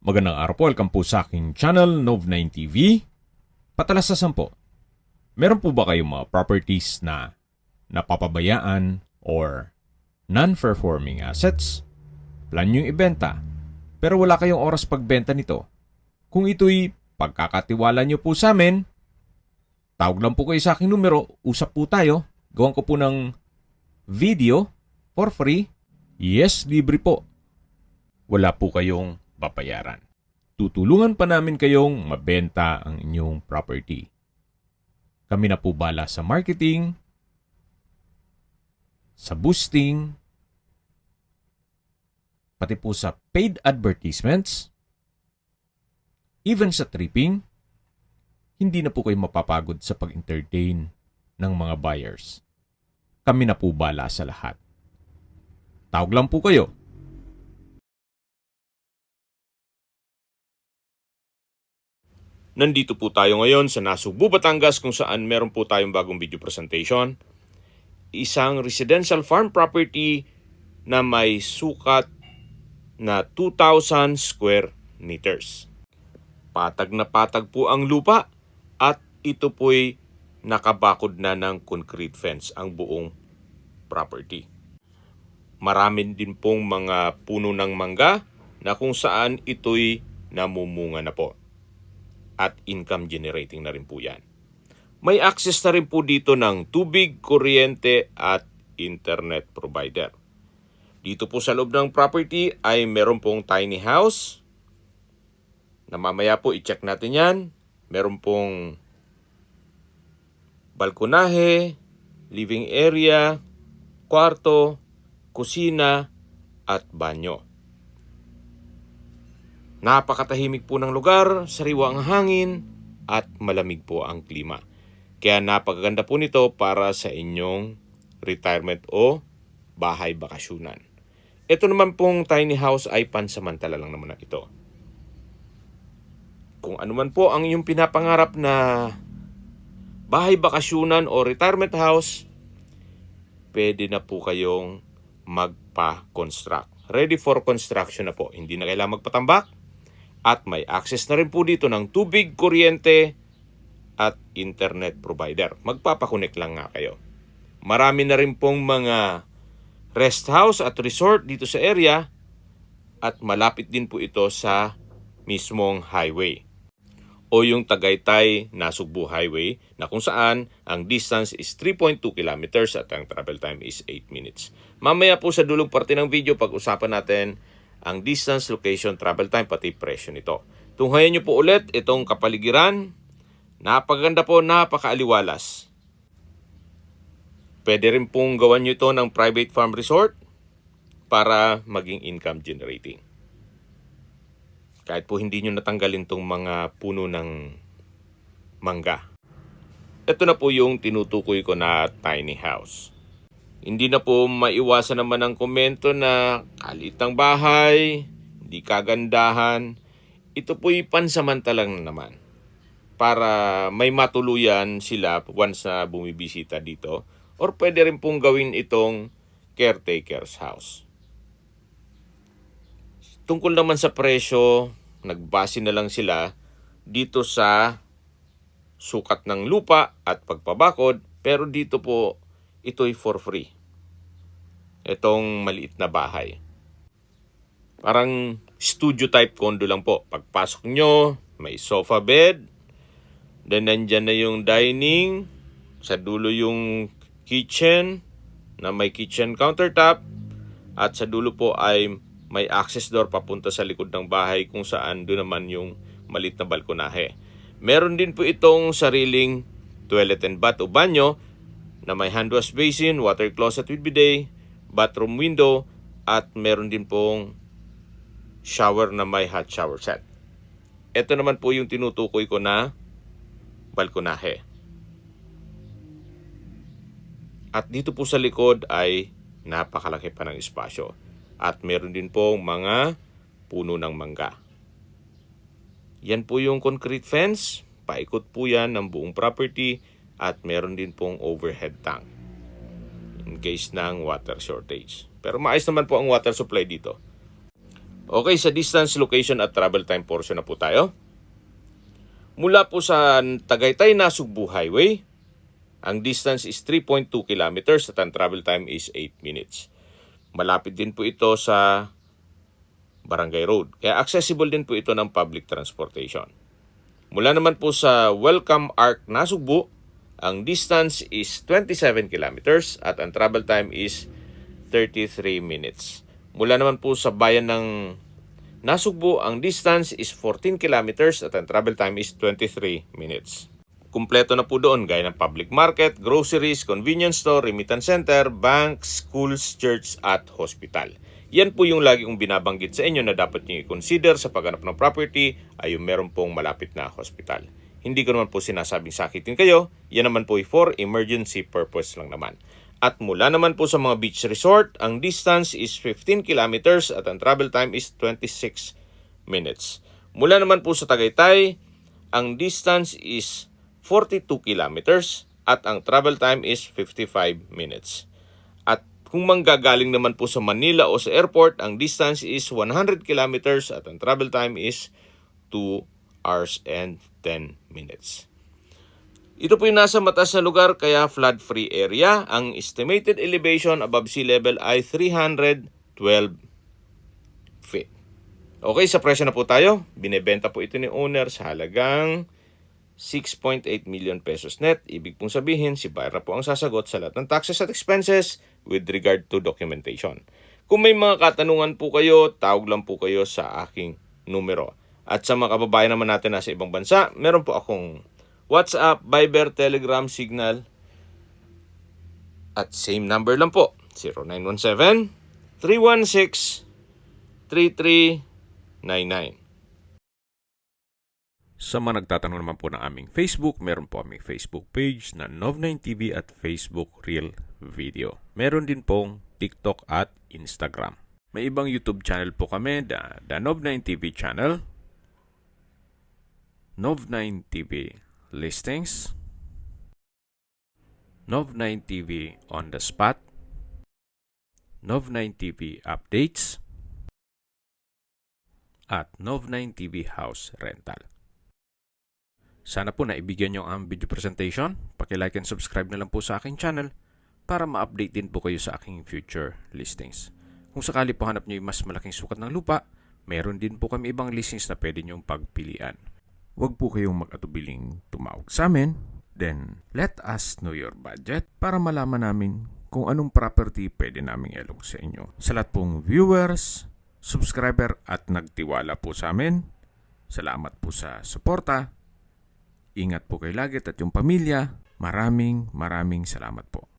Magandang araw po, welcome po sa aking channel, Nov9 TV. Patalasasan po, meron po ba kayong mga properties na napapabayaan or non-performing assets? Plan nyo ibenta, pero wala kayong oras pagbenta nito. Kung ito'y pagkakatiwala nyo po sa amin, tawag lang po kayo sa aking numero, usap po tayo, gawan ko po ng video for free. Yes, libre po. Wala po kayong babayaran. Tutulungan pa namin kayong mabenta ang inyong property. Kami na po bala sa marketing, sa boosting, pati po sa paid advertisements, even sa tripping. Hindi na po kayo mapapagod sa pag-entertain ng mga buyers. Kami na po bala sa lahat. Tawag lang po kayo. Nandito po tayo ngayon sa Nasugbu, Batangas kung saan meron po tayong bagong video presentation. Isang residential farm property na may sukat na 2,000 square meters. Patag na patag po ang lupa at ito po'y nakabakod na ng concrete fence ang buong property. Marami din pong mga puno ng mangga na kung saan ito'y namumunga na po. At income generating na rin po yan. May access na rin po dito ng tubig, kuryente at internet provider. Dito po sa loob ng property ay meron pong tiny house na mamaya po i-check natin yan. Meron pong balkonahe, living area, kwarto, kusina at banyo. Napakatahimik po ng lugar, sariwa ang hangin, at malamig po ang klima. Kaya napakaganda po nito para sa inyong retirement o bahay bakasyunan. Ito naman pong tiny house ay pansamantala lang naman ito. Kung ano man po ang inyong pinapangarap na bahay bakasyunan o retirement house, pwede na po kayong magpa-construct. Ready for construction na po. Hindi na kailangan magpatambak. At may access na rin po dito ng tubig, kuryente, at internet provider. Magpapakonek lang nga kayo. Marami na rin pong mga rest house at resort dito sa area at malapit din po ito sa mismong highway o yung Tagaytay-Nasugbu Highway na kung saan ang distance is 3.2 kilometers at ang travel time is 8 minutes. Mamaya po sa dulong parte ng video pag-usapan natin ang distance, location, travel time, pati presyo nito. Tunghayan nyo po ulit itong kapaligiran. Napaganda po, napakaaliwalas. Pwede rin pong gawan nyo ito ng private farm resort para maging income generating. Kahit po hindi nyo natanggalin itong mga puno ng mangga. Ito na po yung tinutukoy ko na tiny house. Hindi na po maiwasan naman ang komento na kalit ng bahay, hindi kagandahan. Ito po'y pansamantalang naman para may matuluyan sila once na bumibisita dito. Or pwede rin pong gawin itong caretaker's house. Tungkol naman sa presyo, nagbase na lang sila dito sa sukat ng lupa at pagpabakod. Pero dito po, ito'y for free. Itong maliit na bahay. Parang studio type condo lang po. Pagpasok nyo, may sofa bed. Then nandyan na yung dining. Sa dulo yung kitchen na may kitchen countertop. At sa dulo po ay may access door papunta sa likod ng bahay kung saan doon naman yung maliit na balkonahe. Meron din po itong sariling toilet and bath o banyo na may hand wash basin, water closet with bidet, bathroom window, at meron din pong shower na may hot shower set. Ito naman po yung tinutukoy ko na balkonahe. At dito po sa likod ay napakalaki pa ng espasyo. At meron din pong mga puno ng mangga. Yan po yung concrete fence. Paikot po yan ng buong property. At meron din pong overhead tank in case ng water shortage. Pero maayos naman po ang water supply dito. Okay, sa distance, location at travel time portion na po tayo. Mula po sa Tagaytay-Nasugbu Highway, ang distance is 3.2 kilometers at ang travel time is 8 minutes. Malapit din po ito sa Barangay Road, kaya accessible din po ito ng public transportation. Mula naman po sa Welcome Arc Nasugbu, ang distance is 27 kilometers at ang travel time is 33 minutes. Mula naman po sa bayan ng Nasugbu, ang distance is 14 kilometers at ang travel time is 23 minutes. Kumpleto na po doon gaya ng public market, groceries, convenience store, remittance center, bank, schools, church at hospital. Yan po yung lagi kong binabanggit sa inyo na dapat nyo i-consider sa paghanap ng property ay yung meron pong malapit na hospital. Hindi ko naman po sinasabing sakitin kayo, yan naman po ay for emergency purpose lang naman. At mula naman po sa mga beach resort, ang distance is 15 kilometers at ang travel time is 26 minutes. Mula naman po sa Tagaytay, ang distance is 42 kilometers at ang travel time is 55 minutes. At kung manggagaling naman po sa Manila o sa airport, ang distance is 100 kilometers at ang travel time is 2 hours and 10 minutes. Ito po yung nasa mataas na lugar kaya flood-free area. Ang estimated elevation above sea level ay 312 feet. Okay, sa presyo na po tayo. Binebenta po ito ni owner sa halagang 6.8 million pesos net. Ibig pong sabihin, si buyer na po ang sasagot sa lahat ng taxes at expenses with regard to documentation. Kung may mga katanungan po kayo, tawag lang po kayo sa aking numero. At sa mga kababayan naman natin nasa ibang bansa, meron po akong WhatsApp, Viber, Telegram, Signal. At same number lang po, 0917-316-3399. Sa mga nagtatanong naman po ng aming Facebook, meron po aming Facebook page na Nov9TV at Facebook Real Video. Meron din pong TikTok at Instagram. May ibang YouTube channel po kami, the Nov9TV channel, Nov9TV Listings, Nov9TV On The Spot, Nov9TV Updates, at Nov9TV House Rental. Sana po naibigyan nyo ang video presentation. Paki-like and subscribe na lang po sa aking channel para ma-update din po kayo sa aking future listings. Kung sakali po hanap nyo yung mas malaking sukat ng lupa, meron din po kami ibang listings na pwede nyong pagpilian. Huwag po kayong mag-atubiling tumawag sa amin. Then, let us know your budget para malaman namin kung anong property pwede naming ilog sa inyo. Sa lahat pong viewers, subscriber at nagtiwala po sa amin, salamat po sa suporta. Ingat po kayo lagi at yung pamilya. Maraming salamat po.